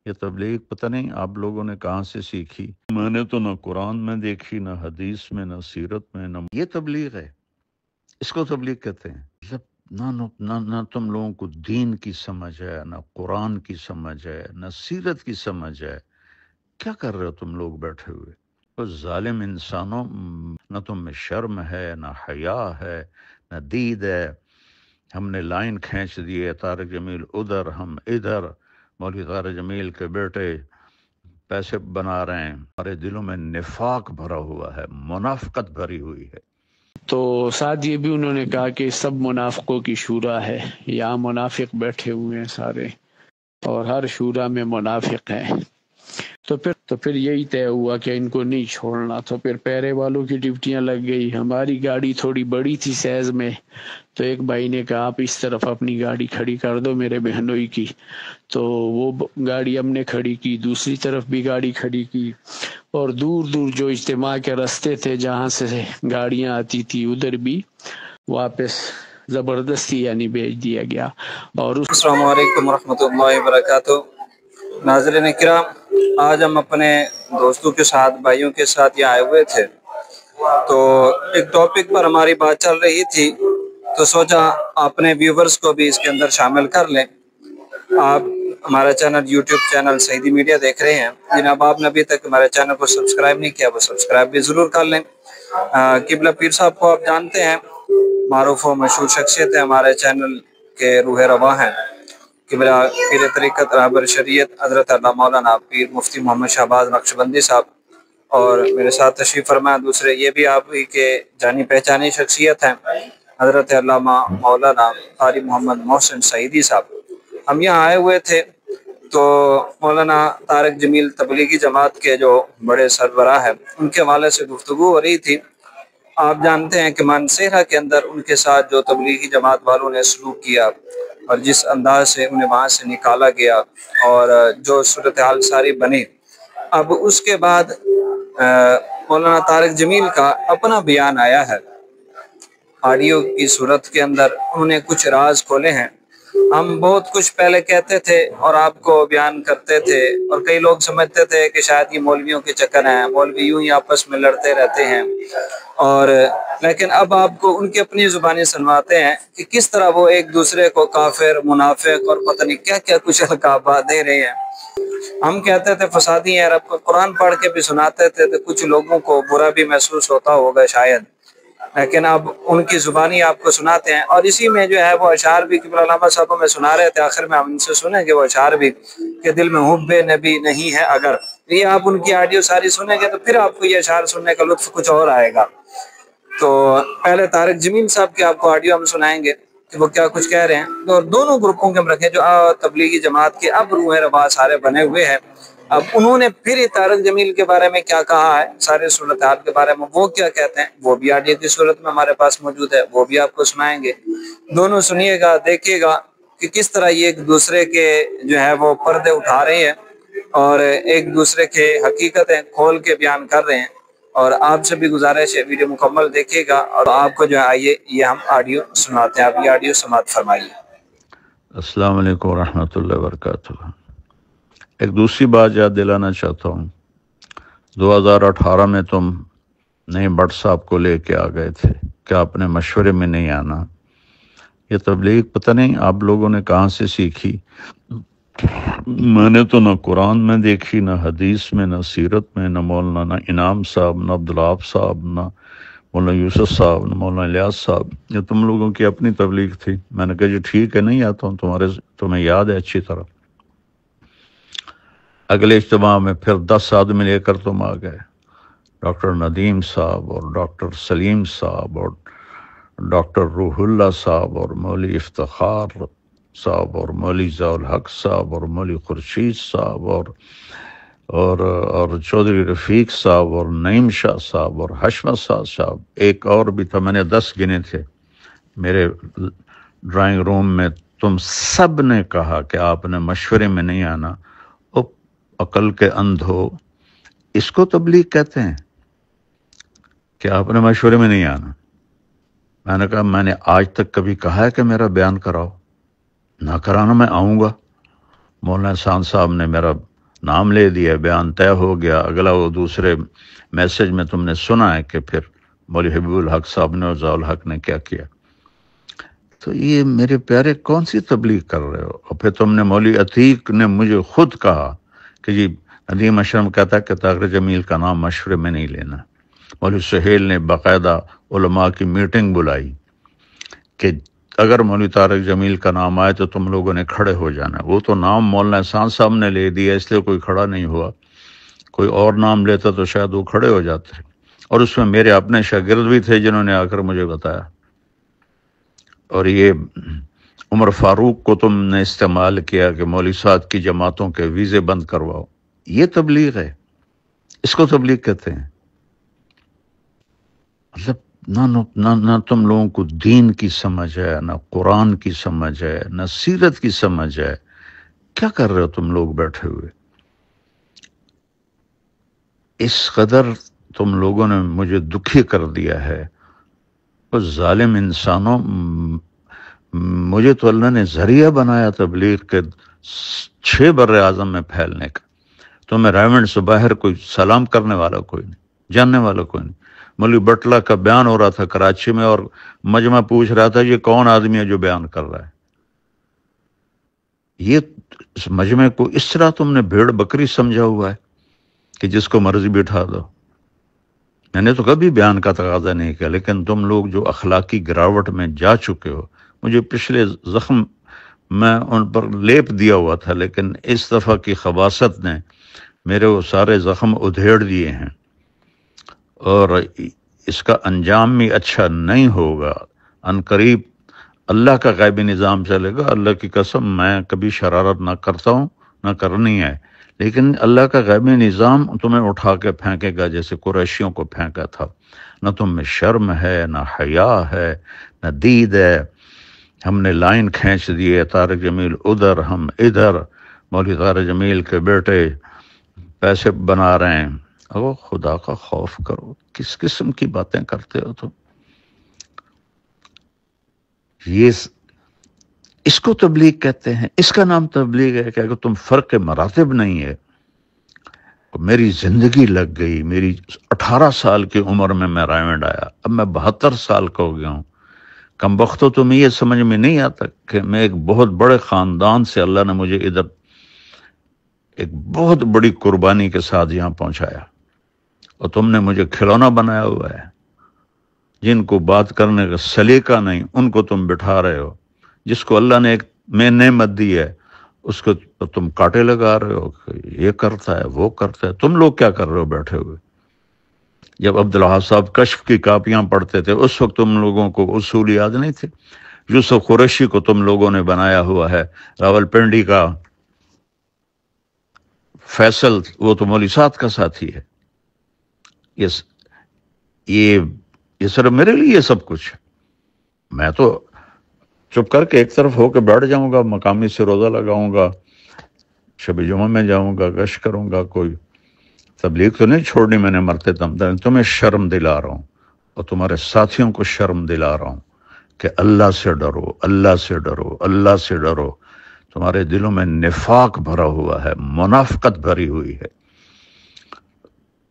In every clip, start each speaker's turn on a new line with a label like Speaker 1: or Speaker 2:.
Speaker 1: یہ تبلیغ پتہ نہیں آپ لوگوں نے کہاں سے سیکھی؟ میں نے تو نہ قرآن میں دیکھی، نہ حدیث میں، نہ سیرت میں، نہ یہ تبلیغ ہے، اس کو تبلیغ کہتے ہیں۔ مطلب نہ تم لوگوں کو دین کی سمجھ ہے، نہ قرآن کی سمجھ ہے، نہ سیرت کی سمجھ ہے۔ کیا کر رہے ہو تم لوگ بیٹھے ہوئے؟ تو ظالم انسانوں، نہ تم میں شرم ہے، نہ حیا ہے، نہ دید ہے۔ ہم نے لائن کھینچ دی ہے، طارق جمیل ادھر، ہم ادھر، مولوی طارق جمیل کے بیٹے پیسے بنا رہے ہیں۔ ہمارے دلوں میں نفاق بھرا ہوا ہے، منافقت بھری ہوئی ہے۔
Speaker 2: تو ساتھ یہ بھی انہوں نے کہا کہ سب منافقوں کی شورا ہے، یہاں منافق بیٹھے ہوئے ہیں سارے، اور ہر شورا میں منافق ہے۔ تو پھر یہی طے ہوا کہ ان کو نہیں چھوڑنا، تو پھر پیرے والوں کی ڈیوٹیاں لگ گئی۔ ہماری گاڑی تھوڑی بڑی تھی سیز میں، تو ایک بھائی نے کہا آپ اس طرف اپنی گاڑی کھڑی کر دو میرے بہنوئی کی، تو وہ گاڑی ہم نے کھڑی کی، دوسری طرف بھی گاڑی کھڑی کی، اور دور دور جو اجتماع کے راستے تھے جہاں سے گاڑیاں آتی تھی ادھر بھی واپس زبردستی یعنی بھیج دیا گیا۔ اور
Speaker 3: السلام علیکم ورحمۃ اللہ وبرکاتہ۔ ناظرین کرام، آج ہم اپنے دوستوں کے ساتھ، بھائیوں کے ساتھ یہاں آئے ہوئے تھے، تو ایک ٹاپک پر ہماری بات چل رہی تھی، تو سوچا اپنے ویورز کو بھی اس کے اندر شامل کر لیں۔ آپ ہمارا channel YouTube channel Saeedi media دیکھ رہے ہیں، جناب آپ نے ابھی تک ہمارے چینل کو سبسکرائب نہیں کیا، وہ سبسکرائب بھی ضرور کر لیں۔ قبلہ پیر صاحب کو آپ جانتے ہیں، معروف و مشہور شخصیت ہے، ہمارے چینل کے روح رواں ہیں۔ قبلہ پیر طریقت رہبر شریعت حضرت علامہ مولانا پیر مفتی محمد شہباز نقشبندی صاحب، اور میرے ساتھ تشریف فرما دوسرے یہ بھی آپ ہی کے جانی پہچانی شخصیت ہیں، حضرت علامہ مولانا قاری محمد محسن سعیدی صاحب۔ ہم یہاں آئے ہوئے تھے تو مولانا طارق جمیل تبلیغی جماعت کے جو بڑے سربراہ ہیں ان کے حوالے سے گفتگو ہو رہی تھی۔ آپ جانتے ہیں کہ مانسہرہ کے اندر ان کے ساتھ جو تبلیغی جماعت والوں نے سلوک کیا اور جس انداز سے انہیں وہاں سے نکالا گیا اور جو صورتحال ساری بنی، اب اس کے بعد مولانا طارق جمیل کا اپنا بیان آیا ہے آڈیو کی صورت کے اندر۔ انہوں نے کچھ راز کھولے ہیں۔ ہم بہت کچھ پہلے کہتے تھے اور آپ کو بیان کرتے تھے، اور کئی لوگ سمجھتے تھے کہ شاید یہ مولویوں کے چکر ہیں، مولوی یوں ہی آپس میں لڑتے رہتے ہیں، اور لیکن اب آپ کو ان کی اپنی زبانی سنواتے ہیں کہ کس طرح وہ ایک دوسرے کو کافر، منافق اور پتہ نہیں کیا کیا کچھ القابات دے رہے ہیں۔ ہم کہتے تھے فسادی ہیں، رب کو قرآن پڑھ کے بھی سناتے تھے تو کچھ لوگوں کو برا بھی محسوس ہوتا ہوگا شاید، لیکن اب ان کی زبانی آپ کو سناتے ہیں۔ اور اسی میں جو ہے وہ اشعار بھی قبلہ علامہ صاحب میں سنا رہے تھے، آخر میں ہم ان سے سنیں گے وہ اشعار بھی کہ دل میں حب نبی نہیں ہے اگر، یہ آپ ان کی آڈیو ساری سنیں گے تو پھر آپ کو یہ اشعار سننے کا لطف کچھ اور آئے گا۔ تو پہلے طارق جمیل صاحب کے آپ کو آڈیو ہم سنائیں گے کہ وہ کیا کچھ کہہ رہے ہیں، اور دونوں گروپوں کے ہم رکھیں جو تبلیغی جماعت کے اب روح رواں سارے بنے ہوئے ہیں۔ اب انہوں نے پھر طارق جمیل کے بارے میں کیا کہا ہے، سارے صورتحال کے بارے میں وہ کیا کہتے ہیں، وہ بھی آڈیو کی صورت میں ہمارے پاس موجود ہے، وہ بھی آپ کو سنائیں گے۔ دونوں سنیے گا، دیکھیے گا کہ کس طرح یہ ایک دوسرے کے جو ہے وہ پردے اٹھا رہے ہیں اور ایک دوسرے کے حقیقتیں کھول کے بیان کر رہے ہیں۔ اور آپ سے بھی گزارش ہے ویڈیو مکمل دیکھیے گا، اور آپ کو جو ہے آئیے یہ ہم آڈیو سناتے ہیں، آپ یہ آڈیو سماعت فرمائیے۔
Speaker 1: السلام علیکم ورحمۃ اللہ وبرکاتہ۔ ایک دوسری بات یاد دلانا چاہتا ہوں، 2018 میں تم نئے بٹ صاحب کو لے کے آ گئے تھے، کیا اپنے مشورے میں نہیں آنا؟ یہ تبلیغ پتہ نہیں آپ لوگوں نے کہاں سے سیکھی؟ میں نے تو نہ قرآن میں دیکھی، نہ حدیث میں، نہ سیرت میں، نہ مولانا انعام صاحب، نہ عبدالوہاب صاحب، نہ مولانا یوسف صاحب، نہ مولانا الیاس صاحب۔ یہ تم لوگوں کی اپنی تبلیغ تھی۔ میں نے کہا جی ٹھیک ہے، نہیں آتا ہوں، تمہیں یاد ہے اچھی طرح۔ اگلے اجتماع میں پھر 10 آدمی لے کر تم آ گئے، ڈاکٹر ندیم صاحب اور ڈاکٹر سلیم صاحب اور ڈاکٹر روح اللہ صاحب اور مولوی افتخار صاحب اور مولوی ضیاء الحق صاحب اور مولوی خورشید صاحب اور چودھری رفیق صاحب اور نعیم شاہ صاحب اور حشمت صاحب، ایک اور بھی تھا، میں نے 10 گنے تھے میرے ڈرائنگ روم میں۔ تم سب نے کہا کہ آپ نے مشورے میں نہیں آنا۔ عقل کے اندھو، اس کو تبلیغ کہتے ہیں کہ آپ نے مشورے میں نہیں آنا؟ میں نے کہا میں نے آج تک کبھی کہا ہے کہ میرا بیان کراؤ؟ نہ کرانا، میں آؤں گا۔ مولانا احسان صاحب نے میرا نام لے دیا، بیان طے ہو گیا، اگلا وہ دوسرے میسج میں تم نے سنا ہے کہ پھر مولوی حبیب الحق صاحب نے اور ضیاء الحق نے کیا کیا۔ تو یہ میرے پیارے کون سی تبلیغ کر رہے ہو؟ اور پھر تم نے مولوی عتیق نے مجھے خود کہا کہ جی ندیم اشرم کہتا ہے کہ طاہر جمیل کا نام مشورے میں نہیں لینا۔ مولوی سہیل نے باقاعدہ علماء کی میٹنگ بلائی کہ اگر مولوی طارق جمیل کا نام آئے تو تم لوگوں نے کھڑے ہو جانا۔ وہ تو نام مولانا احسان صاحب نے لے دیا اس لیے کوئی کھڑا نہیں ہوا، کوئی اور نام لیتا تو شاید وہ کھڑے ہو جاتے، اور اس میں میرے اپنے شاگرد بھی تھے جنہوں نے آ کر مجھے بتایا۔ اور یہ عمر فاروق کو تم نے استعمال کیا کہ مولوی صاحب کی جماعتوں کے ویزے بند کرواؤ۔ یہ تبلیغ ہے، اس کو تبلیغ کہتے ہیں۔ مطلب نہ تم لوگوں کو دین کی سمجھ ہے، نہ قرآن کی سمجھ ہے، نہ سیرت کی سمجھ ہے۔ کیا کر رہے ہو تم لوگ بیٹھے ہوئے؟ اس قدر تم لوگوں نے مجھے دکھی کر دیا ہے۔ وہ ظالم انسانوں، مجھے تو اللہ نے ذریعہ بنایا تبلیغ کے 6 بر اعظم میں پھیلنے کا۔ تو میں رائمنڈ سے باہر کوئی سلام کرنے والا کوئی نہیں، جاننے والا کوئی نہیں۔ مولوی بٹلہ کا بیان ہو رہا تھا کراچی میں، اور مجمع پوچھ رہا تھا یہ کون آدمی ہے جو بیان کر رہا ہے۔ یہ اس مجمع کو اس طرح تم نے بھیڑ بکری سمجھا ہوا ہے کہ جس کو مرضی بٹھا دو۔ میں نے تو کبھی بیان کا تقاضا نہیں کیا، لیکن تم لوگ جو اخلاقی گراوٹ میں جا چکے ہو، مجھے پچھلے زخم میں ان پر لیپ دیا ہوا تھا، لیکن اس دفعہ کی خباثت نے میرے وہ سارے زخم ادھیڑ دیے ہیں، اور اس کا انجام بھی اچھا نہیں ہوگا۔ ان قریب اللہ کا غیبی نظام چلے گا۔ اللہ کی قسم میں کبھی شرارت نہ کرتا ہوں، نہ کرنی ہے، لیکن اللہ کا غیبی نظام تمہیں اٹھا کے پھینکے گا جیسے قریشیوں کو پھینکا تھا۔ نہ تم میں شرم ہے، نہ حیا ہے، نہ دید ہے۔ ہم نے لائن کھینچ دی ہے، طارق جمیل ادھر، ہم ادھر، مولوی طارق جمیل کے بیٹے پیسے بنا رہے ہیں۔ او خدا کا خوف کرو، کس قسم کی باتیں کرتے ہو تم؟ یہ اس کو تبلیغ کہتے ہیں، اس کا نام تبلیغ ہے کہ اگر تم فرق مراتب نہیں ہے۔ میری زندگی لگ گئی، میری 18 سال کی عمر میں رائمنڈ آیا، اب میں 72 سال کا ہو گیا ہوں۔ کم وقتوں تمہیں یہ سمجھ میں نہیں آتا کہ میں ایک بہت بڑے خاندان سے اللہ نے مجھے ادھر ایک بہت بڑی قربانی کے ساتھ یہاں پہنچایا، اور تم نے مجھے کھلونا بنایا ہوا ہے۔ جن کو بات کرنے کا سلیقہ نہیں ان کو تم بٹھا رہے ہو، جس کو اللہ نے ایک میں نعمت دی ہے اس کو تم کاٹے لگا رہے ہو کہ یہ کرتا ہے وہ کرتا ہے۔ تم لوگ کیا کر رہے ہو بیٹھے ہوئے؟ جب عبدالحق صاحب کشف کی کاپیاں پڑھتے تھے اس وقت تم لوگوں کو اصول یاد نہیں تھے۔ یوسف قریشی کو تم لوگوں نے بنایا ہوا ہے، راول پنڈی کا فیصل وہ تو مولوی صاحب کا ساتھی ہے۔ یہ صرف میرے لیے سب کچھ ہے۔ میں تو چپ کر کے ایک طرف ہو کے بیٹھ جاؤں گا، مقامی سے روزہ لگاؤں گا، شب جمعہ میں جاؤں گا، گشت کروں گا، کوئی تبلیغ تو نہیں چھوڑنی میں نے مرتے دم تک۔ تمہیں شرم دلا رہا ہوں اور تمہارے ساتھیوں کو شرم دلا رہا ہوں کہ اللہ سے ڈرو، اللہ سے ڈرو، اللہ سے ڈرو۔ تمہارے دلوں میں نفاق بھرا ہوا ہے، منافقت بھری ہوئی ہے۔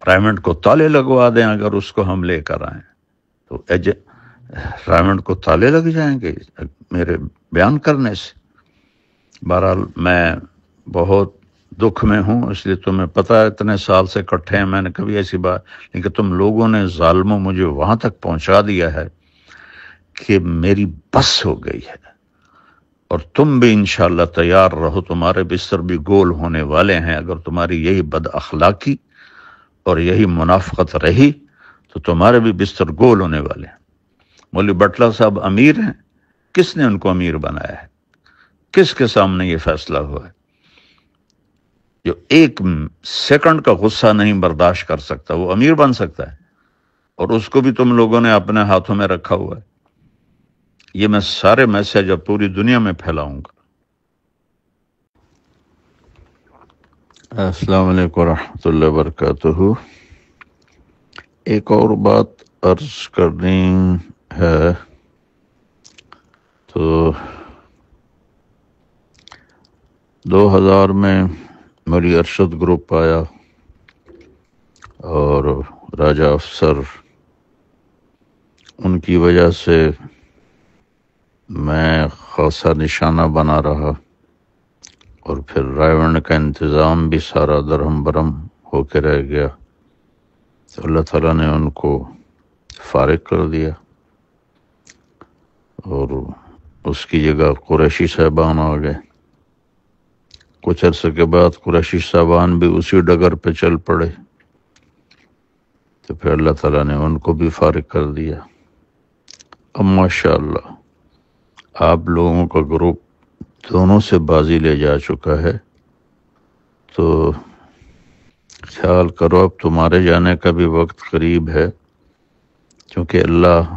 Speaker 1: رائمنڈ کو تالے لگوا دیں اگر اس کو ہم لے کر آئیں تو رائمنڈ کو تالے لگ جائیں گے میرے بیان کرنے سے۔ بہرحال میں بہت دکھ میں ہوں، اس لیے تمہیں پتہ ہے اتنے سال سے کٹھے ہیں، میں نے کبھی ایسی بات، لیکن تم لوگوں نے ظالموں مجھے وہاں تک پہنچا دیا ہے کہ میری بس ہو گئی ہے۔ اور تم بھی انشاءاللہ تیار رہو، تمہارے بستر بھی گول ہونے والے ہیں۔ اگر تمہاری یہی بد اخلاقی اور یہی منافقت رہی تو تمہارے بھی بستر گول ہونے والے ہیں۔ مولوی بٹلہ صاحب امیر ہیں، کس نے ان کو امیر بنایا ہے؟ کس کے سامنے یہ فیصلہ ہوا ہے؟ جو ایک سیکنڈ کا غصہ نہیں برداشت کر سکتا وہ امیر بن سکتا ہے، اور اس کو بھی تم لوگوں نے اپنے ہاتھوں میں رکھا ہوا ہے۔ یہ میں سارے میسج اب پوری دنیا میں پھیلاؤں گا۔ السلام علیکم ورحمۃ اللہ وبرکاتہ۔ ایک اور بات عرض کرنی ہے، تو 2000 میں مولوی ارشد گروپ آیا اور راجہ افسر، ان کی وجہ سے میں خاصا نشانہ بنا رہا، اور پھر رائے ونڈ کا انتظام بھی سارا درہم برہم ہو کے رہ گیا، تو اللہ تعالیٰ نے ان کو فارغ کر دیا، اور اس کی جگہ قریشی صاحبان آ گئے۔ کچھ عرصے کے بعد قریشی صاحبان بھی اسی ڈگر پہ چل پڑے، تو پھر اللہ تعالیٰ نے ان کو بھی فارغ کر دیا۔ اب ماشاءاللہ آپ لوگوں کا گروپ دونوں سے بازی لے جا چکا ہے، تو خیال کرو اب تمہارے جانے کا بھی وقت قریب ہے، کیونکہ اللہ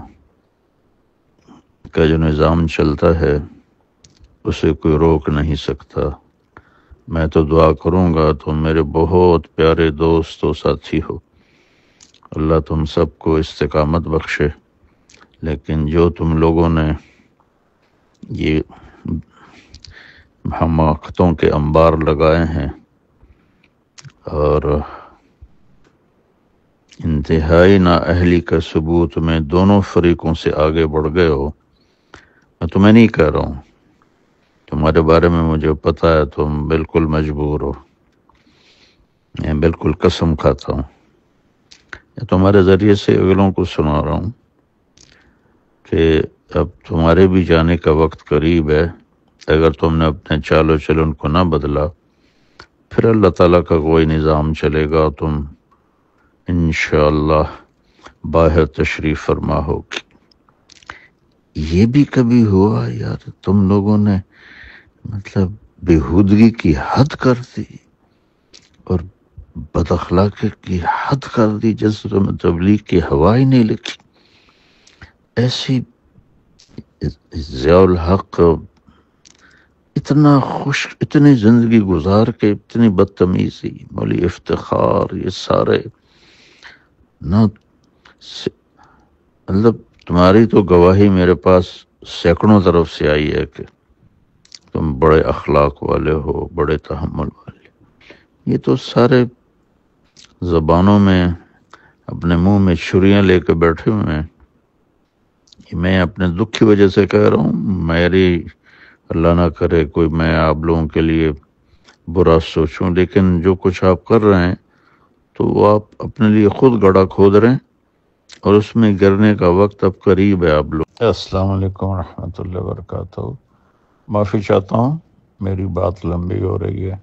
Speaker 1: کا جو نظام چلتا ہے اسے کوئی روک نہیں سکتا۔ میں تو دعا کروں گا، تم میرے بہت پیارے دوست و ساتھی ہو، اللہ تم سب کو استقامت بخشے، لیکن جو تم لوگوں نے یہ حماقتوں کے انبار لگائے ہیں اور انتہائی نااہلی کا ثبوت میں دونوں فریقوں سے آگے بڑھ گئے ہو، میں تمہیں نہیں کہہ رہا ہوں، تمہارے بارے میں مجھے پتہ ہے تم بالکل مجبور ہو، میں بالکل قسم کھاتا ہوں، تمہارے ذریعے سے اگلوں کو سنا رہا ہوں کہ اب تمہارے بھی جانے کا وقت قریب ہے۔ اگر تم نے اپنے چال و چلن کو نہ بدلا، پھر اللہ تعالیٰ کا کوئی نظام چلے گا، تم انشاءاللہ باہر تشریف فرما ہوگی۔ یہ بھی کبھی ہوا یار تم لوگوں نے مطلب بےہودگی کی حد کر دی اور بد اخلاقی کی حد کر دی، جس میں تبلیغ کی ہوا ہی نہیں لکھی؟ ایسی ضیاء الحق اتنا خوش، اتنی زندگی گزار کے اتنی بدتمیزی، مولوی افتخار، یہ سارے نہ مطلب تمہاری تو گواہی میرے پاس سینکڑوں طرف سے آئی ہے کہ تم بڑے اخلاق والے ہو، بڑے تحمل والے، یہ تو سارے زبانوں میں اپنے منہ میں چھریاں لے کے بیٹھے ہوئے ہیں۔ میں اپنے دکھ کی وجہ سے کہہ رہا ہوں، میری اللہ نہ کرے کوئی میں آپ لوگوں کے لیے برا سوچوں، لیکن جو کچھ آپ کر رہے ہیں تو وہ آپ اپنے لیے خود گڑھا کھود رہے ہیں، اور اس میں گرنے کا وقت اب قریب ہے آپ لوگ۔ السلام علیکم ورحمۃ اللہ وبرکاتہ۔ معافی چاہتا ہوں، میری بات لمبی ہو رہی ہے۔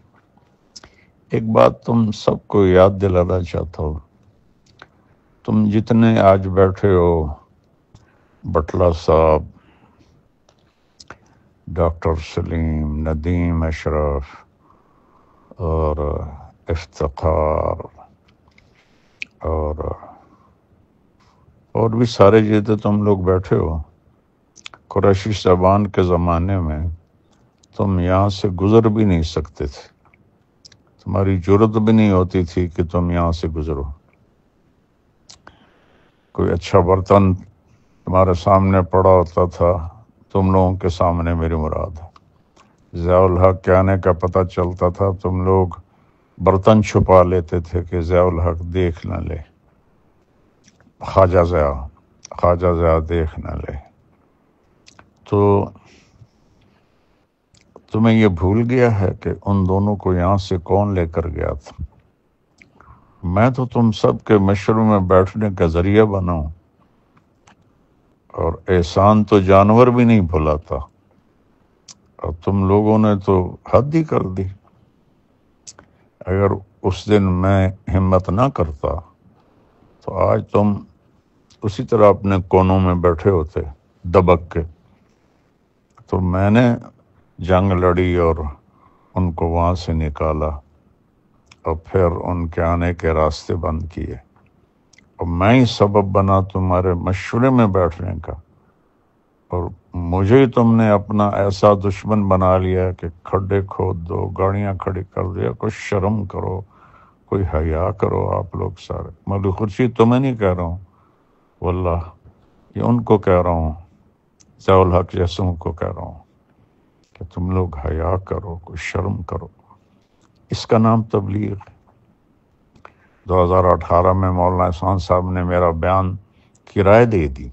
Speaker 1: ایک بات تم سب کو یاد دلانا چاہتا ہوں، تم جتنے آج بیٹھے ہو، بٹلہ صاحب، ڈاکٹر سلیم، ندیم اشرف اور افتخار اور بھی سارے جتنے تم لوگ بیٹھے ہو، قریشی صاحبان کے زمانے میں تم یہاں سے گزر بھی نہیں سکتے تھے، تمہاری جرت بھی نہیں ہوتی تھی کہ تم یہاں سے گزرو۔ کوئی اچھا برتن تمہارے سامنے پڑا ہوتا تھا، تم لوگوں کے سامنے میری مراد ہے، ضیاء الحق کے آنے کا پتہ چلتا تھا، تم لوگ برتن چھپا لیتے تھے کہ ضیاء الحق دیکھ نہ لے، خواجہ ضیاء دیکھ نہ لے۔ تو تمہیں یہ بھول گیا ہے کہ ان دونوں کو یہاں سے کون لے کر گیا تھا؟ میں تو تم سب کے مشوروں میں بیٹھنے کا ذریعہ بنا ہوں، اور احسان تو جانور بھی نہیں بھلاتا، اور تم لوگوں نے تو حد ہی کر دی۔ اگر اس دن میں ہمت نہ کرتا تو آج تم اسی طرح اپنے کونوں میں بیٹھے ہوتے دبک کے، تو میں نے جنگ لڑی اور ان کو وہاں سے نکالا، اور پھر ان کے آنے کے راستے بند کیے، اور میں ہی سبب بنا تمہارے مشورے میں بیٹھنے کا، اور مجھے ہی تم نے اپنا ایسا دشمن بنا لیا کہ کھڈے کھود دو، گاڑیاں کھڑی کر دیا۔ کوئی شرم کرو، کوئی حیا کرو آپ لوگ سارے۔ مولوی خورشید تمہیں نہیں کہہ رہا ہوں، واللہ یہ ان کو کہہ رہا ہوں، ضیاء الحق جیسوں کو کہہ رہا ہوں کہ تم لوگ حیا کرو، کوئی شرم کرو۔ اس کا نام تبلیغ ہے۔ 2018 میں مولانا احسان صاحب نے میرا بیان کی رائے دے دی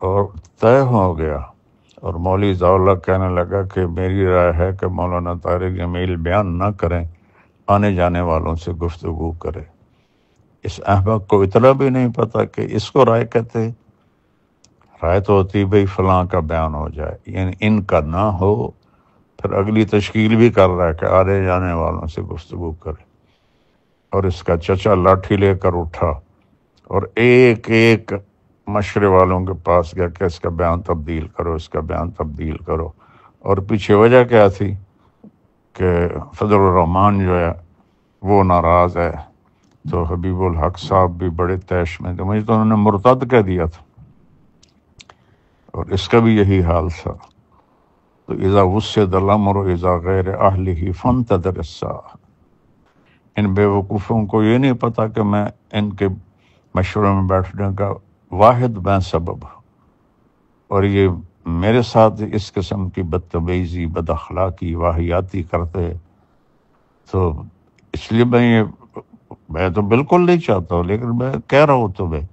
Speaker 1: اور طے ہو گیا، اور مولوی ضیاء اللہ کہنے لگا کہ میری رائے ہے کہ مولانا طارق جمیل بیان نہ کریں، آنے جانے والوں سے گفتگو کرے۔ اس احمق کو اتنا بھی نہیں پتا کہ اس کو رائے کہتے ہیں۔ رائے تو ہوتی بھئی فلاں کا بیان ہو جائے، یعنی ان کا نہ ہو، پھر اگلی تشکیل بھی کر رہا ہے کہ آنے جانے والوں سے گفتگو کرے۔ اور اس کا چچا لاٹھی لے کر اٹھا اور ایک ایک مشورے والوں کے پاس گیا کہ اس کا بیان تبدیل کرو، اس کا بیان تبدیل کرو۔ اور پیچھے وجہ کیا تھی کہ فضل الرحمان جو ہے وہ ناراض ہے، تو حبیب الحق صاحب بھی بڑے تیش میں تھے، مجھے تو انہوں نے مرتد کہہ دیا تھا، اور اس کا بھی یہی حال تھا۔ تو اذا وسد الامر اذا غیر اہلہ فانتظر الساعہ۔ ان بے وقوفوں کو یہ نہیں پتا کہ میں ان کے مشورے میں بیٹھنے کا واحد میں سبب ہوں، اور یہ میرے ساتھ اس قسم کی بدتمیزی، بد اخلاقی، واہیاتی کرتے، تو اس لیے میں تو بالکل نہیں چاہتا ہوں، لیکن میں کہہ رہا ہوں تمہیں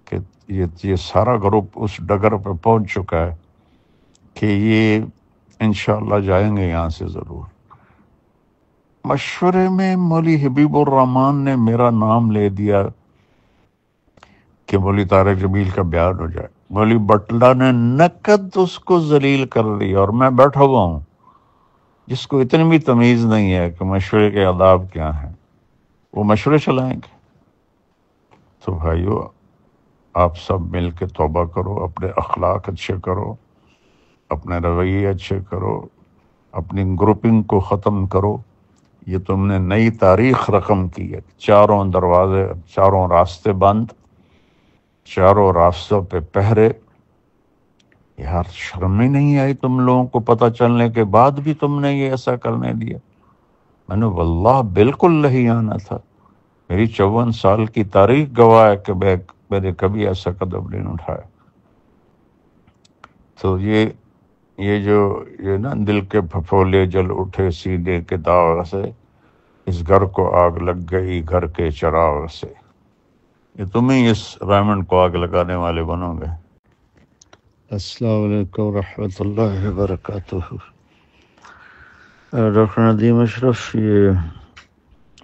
Speaker 1: کہ یہ سارا گروپ اس ڈگر پہ پہنچ چکا ہے کہ یہ انشاءاللہ جائیں گے یہاں سے ضرور۔ مشورے میں مولوی حبیب الرحمان نے میرا نام لے دیا کہ مولوی طارق جمیل کا بیان ہو جائے۔ مولوی بٹلہ نے نقد اس کو ذلیل کر دیا، اور میں بیٹھا ہوا ہوں جس کو اتنی بھی تمیز نہیں ہے کہ مشورے کے آداب کیا ہیں، وہ مشورے چلائیں گے۔ تو بھائیو، آپ سب مل کے توبہ کرو، اپنے اخلاق اچھے کرو، اپنے رویے اچھے کرو، اپنی گروپنگ کو ختم کرو۔ یہ تم نے نئی تاریخ رقم کی ہے، چاروں دروازے، چاروں راستے بند، چاروں راستوں پہ پہرے۔ یار شرم ہی نہیں آئی تم لوگوں کو پتہ چلنے کے بعد بھی تم نے یہ ایسا کرنے دیا؟ میں نے واللہ بالکل نہیں آنا تھا، میری 54 سال کی تاریخ گواہ ہے کہ میں نے کبھی ایسا قدم نہیں اٹھایا۔ تو یہ نا دل کے پھپھولے جل اٹھے سینے کے داغ سے، اس گھر کو آگ لگ گئی گھر کے چراغ سے، یہ تم ہی اس ریمنڈ کو آگ لگانے والے بنو گے۔ السلام علیکم ورحمۃ اللہ وبرکاتہ۔ ڈاکٹر ندیم اشرف، یہ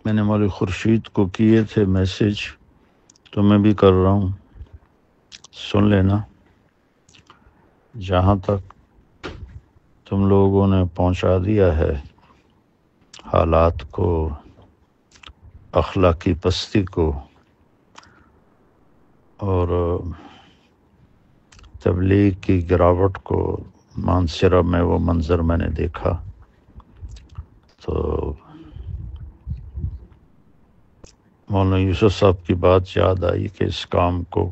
Speaker 1: میں نے مولوی خورشید کو کیے تھے میسج، تو میں بھی کر رہا ہوں، سن لینا۔ جہاں تک تم لوگوں نے پہنچا دیا ہے حالات کو، اخلاقی پستی کو، اور تبلیغ کی گراوٹ کو، مانسرہ میں وہ منظر میں نے دیکھا، تو مولانا یوسف صاحب کی بات یاد آئی کہ اس کام کو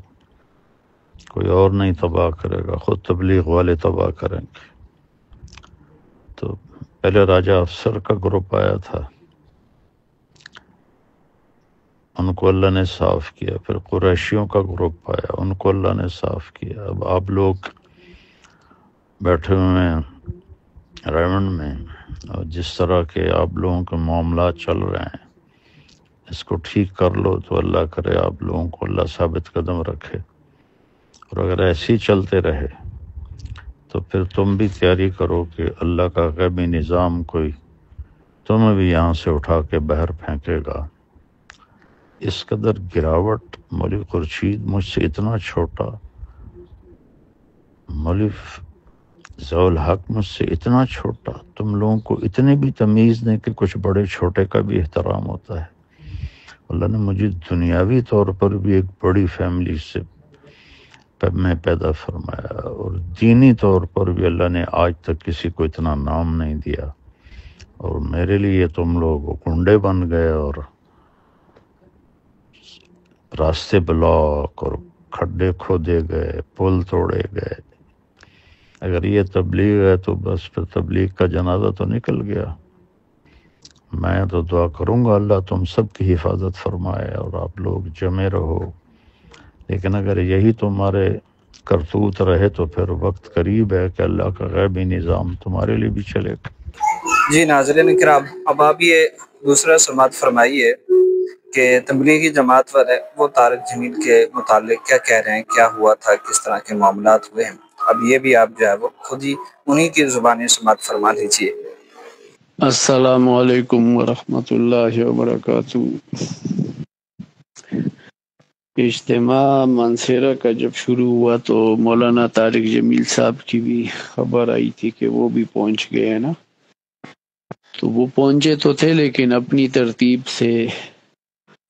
Speaker 1: کوئی اور نہیں تباہ کرے گا، خود تبلیغ والے تباہ کریں گے۔ تو پہلے راجہ افسر کا گروپ آیا تھا، ان کو اللہ نے صاف کیا، پھر قریشیوں کا گروپ آیا، ان کو اللہ نے صاف کیا۔ اب آپ لوگ بیٹھے ہوئے ہیں ریمنڈ میں، اور جس طرح کے آپ لوگوں کے معاملات چل رہے ہیں، اس کو ٹھیک کر لو تو اللہ کرے آپ لوگوں کو اللہ ثابت قدم رکھے، اور اگر ایسے ہی چلتے رہے تو پھر تم بھی تیاری کرو کہ اللہ کا غیبی نظام کوئی تمہیں بھی یہاں سے اٹھا کے باہر پھینکے گا۔ اس قدر گراوٹ، مولوی خورشید مجھ سے اتنا چھوٹا، مولوی ضیاء الحق مجھ سے اتنا چھوٹا، تم لوگوں کو اتنی بھی تمیز نہیں کہ کچھ بڑے چھوٹے کا بھی احترام ہوتا ہے۔ اللہ نے مجھے دنیاوی طور پر بھی ایک بڑی فیملی سے میں پیدا فرمایا، اور دینی طور پر بھی اللہ نے آج تک کسی کو اتنا نام نہیں دیا، اور میرے لیے تم لوگ کنڈے بن گئے، اور راستے بلاک اور کھڈے کھودے گئے، پل توڑے گئے۔ اگر یہ تبلیغ ہے تو بس پھر تبلیغ کا جنازہ تو نکل گیا۔ میں تو دعا کروں گا اللہ تم سب کی حفاظت فرمائے اور آپ لوگ جمے رہو، لیکن اگر یہی تمہارے کرتوت رہے تو پھر وقت قریب ہے کہ اللہ کا غیبی نظام تمہارے لیے بھی چلے گا۔
Speaker 3: جی ناظرین کرام، اب آپ یہ دوسرا سماعت فرمائیے کہ تبلیغی جماعت والے وہ طارق جمیل کے متعلق کیا کہہ رہے ہیں، کیا ہوا تھا، کس طرح کے معاملات ہوئے ہیں۔ اب یہ بھی آپ جو ہے وہ خود ہی انہی کی زبانی سماعت فرما لیجیے۔
Speaker 2: السلام علیکم ورحمۃ اللہ وبرکاتہ۔ اجتماع منصیرہ کا جب شروع ہوا تو مولانا طارق جمیل صاحب کی بھی خبر آئی تھی کہ وہ بھی پہنچ گئے ہیں نا، تو وہ پہنچے تو تھے لیکن اپنی ترتیب سے،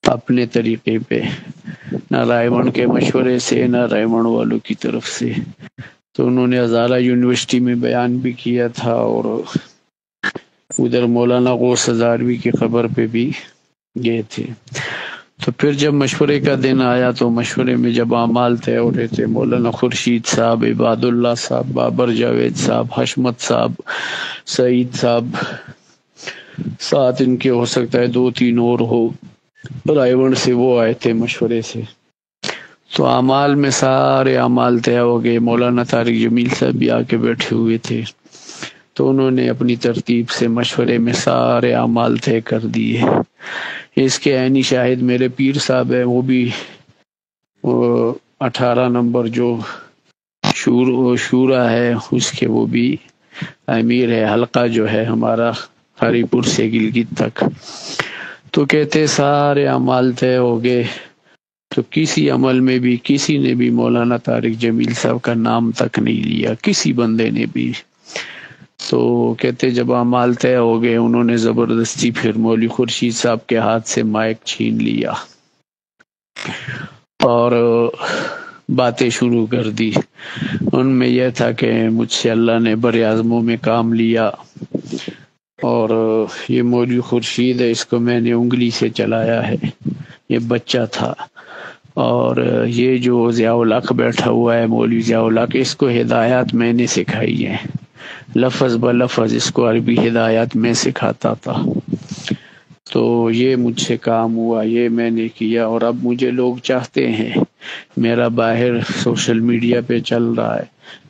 Speaker 2: اپنے طریقے پہ، نہ رائے کے مشورے سے نہ رائے والوں کی طرف سے۔ تو انہوں نے ہزارہ یونیورسٹی میں بیان بھی کیا تھا اور ادھر مولانا غوث ہزاروی کی خبر پہ بھی گئے تھے۔ تو پھر جب مشورے کا دن آیا تو مشورے میں جب اعمال طے ہو رہے تھے، مولانا خورشید صاحب، عباد اللہ صاحب، بابر جاوید صاحب، حشمت صاحب، سعید صاحب، ساتھ ان کے ہو سکتا ہے 2-3 اور ہو، رائے سے وہ آئے تھے مشورے سے۔ تو اعمال میں سارے اعمال طے ہو گئے، مولانا طارق جمیل صاحب بھی آ کے بیٹھے ہوئے تھے، تو انہوں نے اپنی ترتیب سے مشورے میں سارے اعمال طے کر دیے۔ اس کے عینی شاہد میرے پیر صاحب ہیں، وہ بھی 18 نمبر جو شورا ہے اس کے وہ بھی امیر ہے، حلقہ جو ہے ہمارا ہری پور سے گلگت تک۔ تو کہتے سارے اعمال طے ہو گئے، تو کسی عمل میں بھی کسی نے بھی مولانا طارق جمیل صاحب کا نام تک نہیں لیا، کسی بندے نے بھی۔ تو کہتے جب اعمال طے ہو گئے، انہوں نے زبردستی پھر مولوی خورشید صاحب کے ہاتھ سے مائک چھین لیا اور باتیں شروع کر دی۔ ان میں یہ تھا کہ مجھ سے اللہ نے بر اعظموں میں کام لیا، اور یہ مولوی خورشید ہے، اس کو میں نے انگلی سے چلایا ہے، یہ بچہ تھا، اور یہ جو ضیاء الحق بیٹھا ہوا ہے، مولوی ضیاء الحق، اس کو ہدایات میں نے سکھائی ہے، لفظ بلفظ اس کو عربی ہدایات میں سکھاتا تھا۔ تو یہ مجھ سے کام ہوا، یہ میں نے کیا، اور اب مجھے لوگ چاہتے ہیں، میرا باہر سوشل میڈیا پہ چل رہا ہے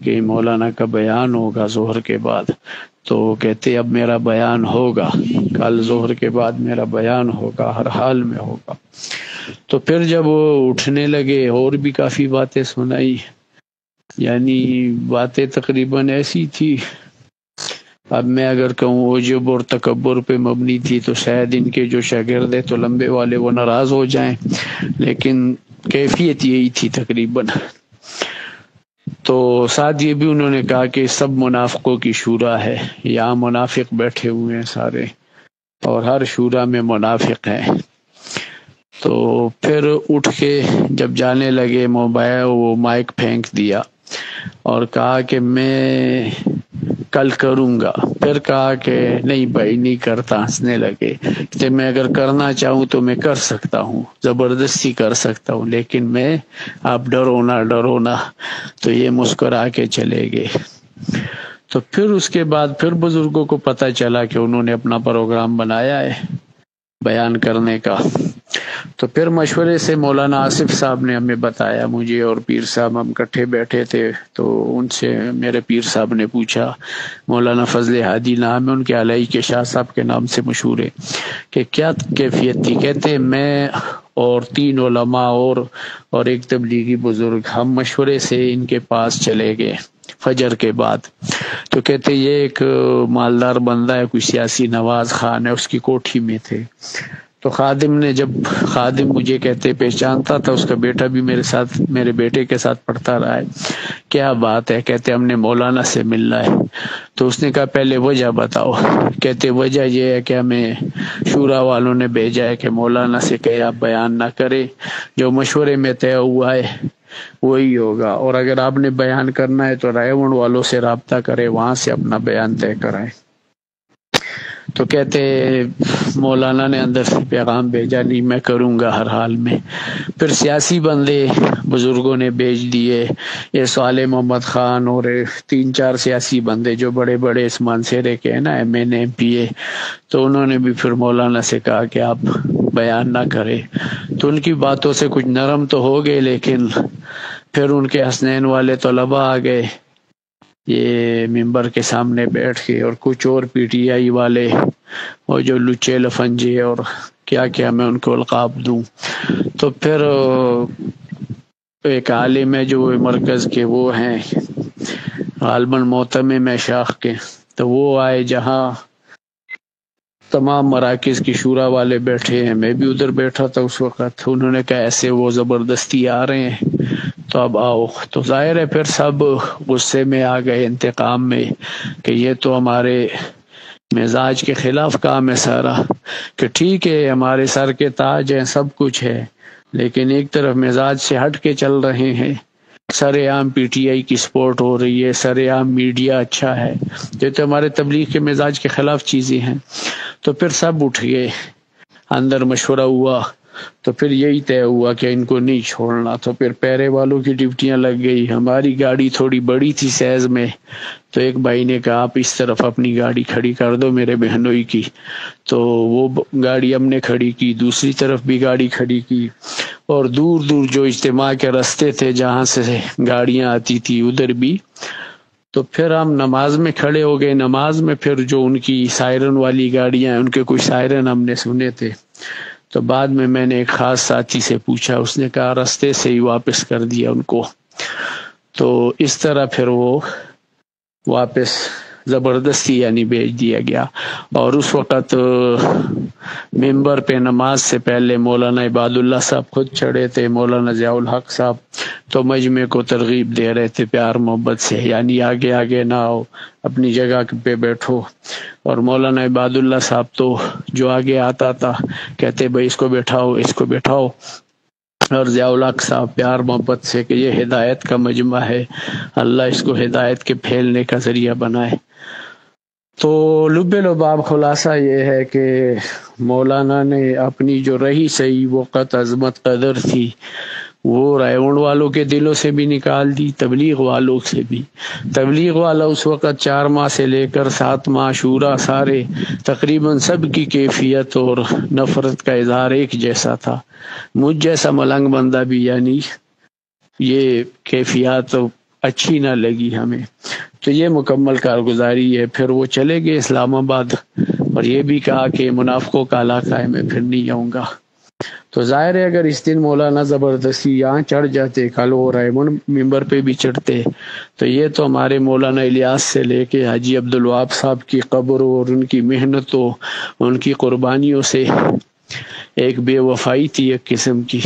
Speaker 2: کہ مولانا کا بیان ہوگا ظہر کے بعد، تو کہتے اب میرا بیان ہوگا، کل ظہر کے بعد میرا بیان ہوگا، ہر حال میں ہوگا۔ تو پھر جب وہ اٹھنے لگے اور بھی کافی باتیں سنائی، یعنی باتیں تقریباً ایسی تھی، اب میں اگر کہوں عجب اور تکبر پہ مبنی تھی تو شاید ان کے جو شاگرد ہیں تو لمبے والے وہ ناراض ہو جائیں، لیکن کیفیت یہی تھی تقریباً۔ تو ساتھ یہ بھی انہوں نے کہا کہ سب منافقوں کی شورا ہے، یہاں منافق بیٹھے ہوئے ہیں سارے، اور ہر شورا میں منافق ہیں۔ تو پھر اٹھ کے جب جانے لگے، وہ مائک پھینک دیا اور کہا کہ میں کل کروں گا، پھر کہا کہ نہیں بھائی نہیں کرتا، ہنسنے لگے کہ میں اگر کرنا چاہوں تو میں کر سکتا ہوں، زبردستی کر سکتا ہوں، لیکن میں آپ ڈرو نہ، تو یہ مسکرا کے چلے گئے۔ تو پھر اس کے بعد پھر بزرگوں کو پتہ چلا کہ انہوں نے اپنا پروگرام بنایا ہے بیان کرنے کا، تو پھر مشورے سے مولانا آصف صاحب نے ہمیں بتایا، مجھے اور پیر صاحب ہم اکٹھے بیٹھے تھے، تو ان سے میرے پیر صاحب نے پوچھا، مولانا فضل ہادی نام ہے ان کے، علائی کے شاہ صاحب کے نام سے مشہور ہے، کہ کیا کیفیت تھی؟ کہتے میں اور 3 علماء اور ایک تبلیغی بزرگ، ہم مشورے سے ان کے پاس چلے گئے فجر کے بعد۔ تو کہتے یہ ایک مالدار بندہ ہے، کوئی سیاسی نواز خان ہے، اس کی کوٹھی میں تھے۔ تو خادم مجھے کہتے پہچانتا تھا، اس کا بیٹا بھی میرے بیٹے کے ساتھ پڑھتا رہا ہے، کیا بات ہے؟ کہتے ہم نے مولانا سے ملنا ہے۔ تو اس نے کہا پہلے وجہ بتاؤ۔ کہتے وجہ یہ ہے کہ ہمیں شورا والوں نے بھیجا ہے کہ مولانا سے کہ آپ بیان نہ کریں، جو مشورے میں طے ہوا ہے وہی ہوگا، اور اگر آپ نے بیان کرنا ہے تو رائے والوں سے رابطہ کرے، وہاں سے اپنا بیان طے کرائیں۔ تو کہتے مولانا نے اندر سے پیغام بھیجا، نہیں میں کروں گا ہر حال میں۔ پھر سیاسی بندے بزرگوں نے بھیج دیے، یہ صالح محمد خان اور 3-4 سیاسی بندے جو بڑے بڑے اس مانسیرے کے ہیں نا، MN MPA، تو انہوں نے بھی پھر مولانا سے کہا کہ آپ بیان نہ کرے۔ تو ان کی باتوں سے کچھ نرم تو ہو گئے، لیکن پھر ان کے حسنین والے طلباء آ گئے، یہ ممبر کے سامنے بیٹھ کے، اور کچھ اور پی ٹی آئی والے، وہ جو لچے لفنجے اور کیا کیا میں ان کو القاب دوں. تو پھر ایک عالم ہے جو مرکز کے وہ ہیں غالباً محتمم ہے شاخ کے، تو وہ آئے جہاں تمام مراکز کی شورا والے بیٹھے ہیں. میں بھی ادھر بیٹھا تھا اس وقت. انہوں نے کہا ایسے وہ زبردستی آ رہے ہیں تو اب آؤ. تو ظاہر ہے پھر سب غصے میں آ گئے، انتقام میں، کہ یہ تو ہمارے مزاج کے خلاف کام ہے سارا، کہ ٹھیک ہے ہمارے سر کے تاج ہیں، سب کچھ ہے، لیکن ایک طرف مزاج سے ہٹ کے چل رہے ہیں. سر عام پی ٹی آئی کی سپورٹ ہو رہی ہے، سر عام میڈیا اچھا ہے، یہ تو ہمارے تبلیغ کے مزاج کے خلاف چیزیں ہیں. تو پھر سب اٹھ گئے، اندر مشورہ ہوا، تو پھر یہی طے ہوا کہ ان کو نہیں چھوڑنا. تو پھر پیرے والوں کی ڈیوٹیاں لگ گئی. ہماری گاڑی تھوڑی بڑی تھی سیز میں، تو ایک بھائی نے کہا آپ اس طرف اپنی گاڑی کھڑی کر دو میرے بہنوئی کی. تو وہ گاڑی ہم نے کھڑی کی، دوسری طرف بھی گاڑی کھڑی کی، اور دور دور جو اجتماع کے راستے تھے جہاں سے گاڑیاں آتی تھی ادھر بھی. تو پھر ہم نماز میں کھڑے ہو گئے. نماز میں پھر جو ان کی سائرن والی گاڑیاں ہیں ان کے کچھ سائرن ہم نے سنے تھے. تو بعد میں نے ایک خاص ساتھی سے پوچھا، اس نے کہا راستے سے ہی واپس کر دیا ان کو. تو اس طرح پھر وہ واپس زبردستی یعنی بھیج دیا گیا. اور اس وقت ممبر پہ نماز سے پہلے مولانا عباد اللہ صاحب خود چڑھے تھے، مولانا ضیاء الحق صاحب، تو مجمع کو ترغیب دے رہے تھے پیار محبت سے، یعنی آگے آگے نہ آؤ، اپنی جگہ پہ بیٹھو. اور مولانا عباد اللہ صاحب تو جو آگے آتا تھا کہتے بھائی اس کو بیٹھاؤ، اس کو بیٹھاؤ. اور ضیاء الحق صاحب پیار محبت سے کہ یہ ہدایت کا مجمع ہے، اللہ اس کو ہدایت کے پھیلنے کا ذریعہ بنائے. تو لب لباب خلاصہ یہ ہے کہ مولانا نے اپنی جو رہی صحیح وقت عظمت قدر تھی وہ رائیونڈ والوں کے دلوں سے بھی نکال دی، تبلیغ والوں سے بھی. تبلیغ والا اس وقت 4 ماہ سے لے کر 7 ماہ شورا سارے تقریباً سب کی کیفیت اور نفرت کا اظہار ایک جیسا تھا. مجھ جیسا ملنگ بندہ بھی یعنی یہ کیفیات اچھی نہ لگی ہمیں. تو یہ مکمل کارگزاری ہے. پھر وہ چلے گئے اسلام آباد، اور یہ بھی کہا کہ منافقوں کا علاقہ ہے، میں پھر نہیں جاؤں گا. تو ظاہر ہے اگر اس دن مولانا زبردستی یہاں چڑھ جاتے، کل وہ رائمنڈ ممبر پہ بھی چڑھتے، تو یہ تو ہمارے مولانا الیاس سے لے کے حاجی عبدالوہاب صاحب کی قبر اور ان کی محنتوں، ان کی قربانیوں سے ایک بے وفائی تھی ایک قسم کی.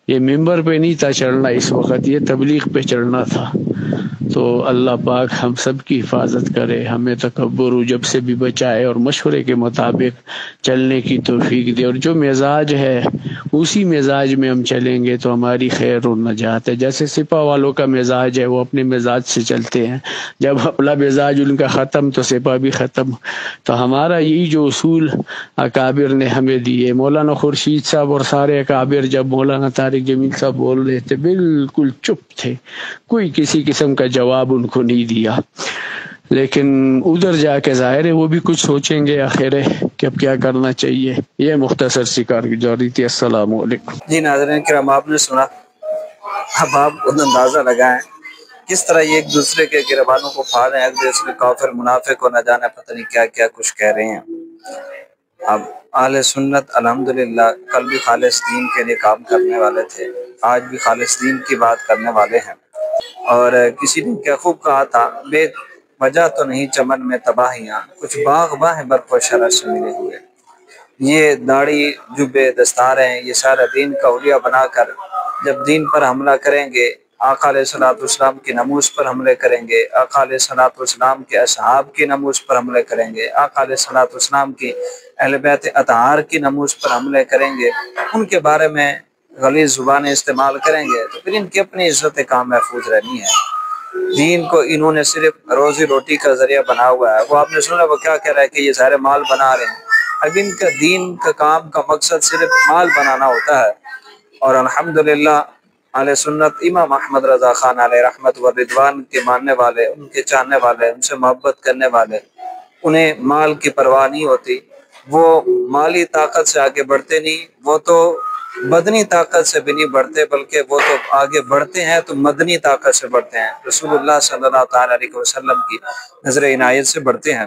Speaker 2: یہ ممبر پہ نہیں تھا چڑھنا اس وقت، یہ تبلیغ پہ چڑھنا تھا. تو اللہ پاک ہم سب کی حفاظت کرے، ہمیں تکبر و جب سے بھی بچائے، اور مشورے کے مطابق چلنے کی توفیق دے. اور جو مزاج ہے اسی مزاج میں ہم چلیں گے تو ہماری خیر اور نجات ہے. جیسے سپاہ والوں کا مزاج ہے، وہ اپنے مزاج سے چلتے ہیں، جب اپنا مزاج ان کا ختم تو سپاہ بھی ختم. تو ہمارا یہی جو اصول اکابر نے ہمیں دیے. مولانا خورشید صاحب اور سارے اکابر جب مولانا طارق جمیل صاحب بول رہے تھے بالکل چپ تھے، کوئی کسی قسم کا جواب ان کو نہیں دیا. لیکن ادھر جا کے ظاہر ہے وہ بھی کچھ سوچیں گے آخر کہ اب کیا کرنا چاہیے. یہ مختصر سی کارگزاری تھی. السلام علیکم.
Speaker 3: جی ناظرین کرام، آپ نے سنا. اب آپ خود اندازہ لگائیں کس طرح یہ ایک دوسرے کے گریبانوں کو پھاڑ رہے ہیں، ایک دوسرے کافر منافق کو نہ جانے پتہ نہیں کیا کیا کچھ کہہ رہے ہیں. اب اہل سنت الحمدللہ کل بھی خالص دین کے لیے کام کرنے والے تھے، آج بھی خالص دین کی بات کرنے والے ہیں. اور کسی نے کیا خوب کہا تھا، بے وجہ تو نہیں چمن میں تباہیاں، کچھ باغ باہ برف و شرر سے ملے ہوئے. یہ داڑھی جبے دستاریں یہ سارا دین کا اولیاء بنا کر جب دین پر حملہ کریں گے، آقا علیہ الصلوۃ والسلام کی ناموس پر حملے کریں گے، آقا علیہ الصلوۃ والسلام کے اصحاب کی ناموس پر حملے کریں گے، آقا علیہ الصلوۃ والسلام کی اہل بیت اطہار کی ناموس پر حملے کریں گے، ان کے بارے میں غلیظ زبانیں استعمال کریں گے، تو پھر ان کی اپنی عزت کام محفوظ رہنی ہے. دین کو انہوں نے صرف روزی روٹی کا ذریعہ بنا ہوا ہے. وہ آپ نے سنا وہ کیا کہہ رہا ہے کہ یہ سارے مال بنا رہے ہیں. اب ان کا دین کا کام کا مقصد صرف مال بنانا ہوتا ہے. اور الحمدللہ اہل سنت امام احمد رضا خان علیہ رحمت و رضوان کے ماننے والے، ان کے چاہنے والے، ان سے محبت کرنے والے، انہیں مال کی پرواہ نہیں ہوتی. وہ مالی طاقت سے آگے بڑھتے نہیں، وہ تو بدنی طاقت سے بھی نہیں بڑھتے بلکہ وہ تو آگے بڑھتے ہیں تو مدنی طاقت سے بڑھتے ہیں، رسول اللہ صلی اللہ تعالیٰ علیہ وسلم کی نظر عنایت سے بڑھتے ہیں۔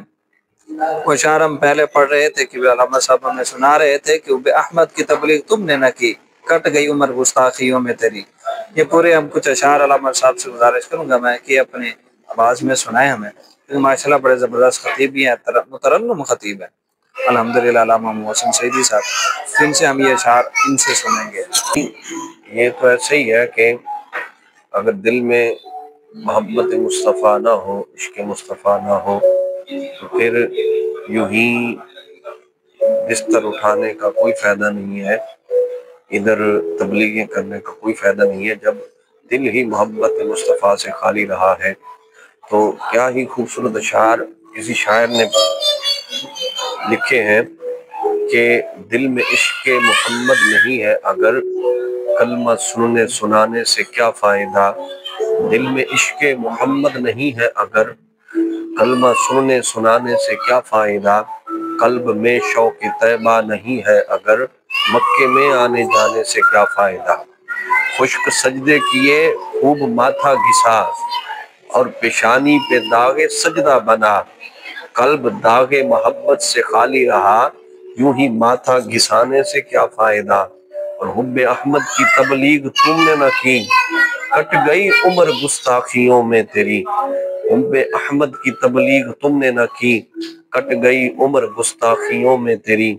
Speaker 3: وہ اشعار ہم پہلے پڑھ رہے تھے کہ علامہ صاحب ہمیں سنا رہے تھے کہ اب احمد کی تبلیغ تم نے نہ کی، کٹ گئی عمر گستاخیوں میں تیری۔ یہ پورے ہم کچھ اشعار علامہ صاحب سے گزارش کروں گا میں کہ اپنے آواز میں سنائیں ہمیں، کیونکہ ماشاء اللہ بڑے زبردست خطیب بھی ہیں، مترنم خطیب ہیں الحمدللہ علامہ محسن سعیدی صاحب، تو ان سے ہم یہ اشعار ان سے سنیں گے۔
Speaker 4: یہ تو ایسے ہی ہے کہ اگر دل میں محبت مصطفیٰ نہ ہو، عشق مصطفیٰ نہ ہو، تو پھر یوں ہی بستر اٹھانے کا کوئی فائدہ نہیں ہے، ادھر تبلیغیں کرنے کا کوئی فائدہ نہیں ہے۔ جب دل ہی محبت مصطفیٰ سے خالی رہا ہے تو کیا ہی خوبصورت اشعار کسی شاعر نے لکھے ہیں کہ دل میں عشق محمد نہیں ہے اگر کلمہ سننے سنانے سے کیا فائدہ، دل میں عشق محمد نہیں ہے اگر کلمہ سننے سنانے سے کیا فائدہ، قلب میں شوق طیبہ نہیں ہے اگر مکے میں آنے جانے سے کیا فائدہ، خشک سجدے کیے خوب ماتھا گھسا اور پیشانی پہ داغ سجدہ بنا، قلب داغ محبت سے خالی رہا یوں ہی ماتھا گھسانے سے کیا فائدہ، اور حب احمد کی تبلیغ تم نے نہ کی، کٹ گئی عمر گستاخیوں میں تیری، حب احمد کی تبلیغ تم نے نہ کی، کٹ گئی عمر گستاخیوں میں تیری،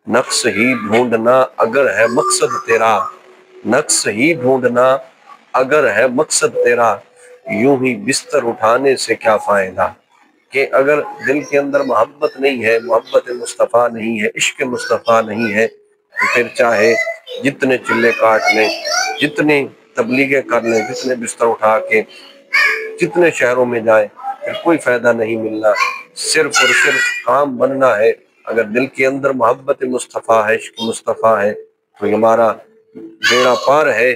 Speaker 4: نقص ہی ڈھونڈنا اگر ہے مقصد تیرا، نقص ہی ڈھونڈنا اگر ہے مقصد تیرا، یوں ہی بستر اٹھانے سے کیا فائدہ، کہ اگر دل کے اندر محبت نہیں ہے، محبت مصطفیٰ نہیں ہے، عشق مصطفیٰ نہیں ہے، تو پھر چاہے جتنے چلے کاٹ لیں، جتنی تبلیغیں کر لیں، جتنے بستر اٹھا کے جتنے شہروں میں جائیں، پھر کوئی فائدہ نہیں ملنا، صرف اور صرف کام بننا ہے۔ اگر دل کے اندر محبت مصطفیٰ ہے، عشق مصطفیٰ ہے تو ہمارا بیڑا پار ہے۔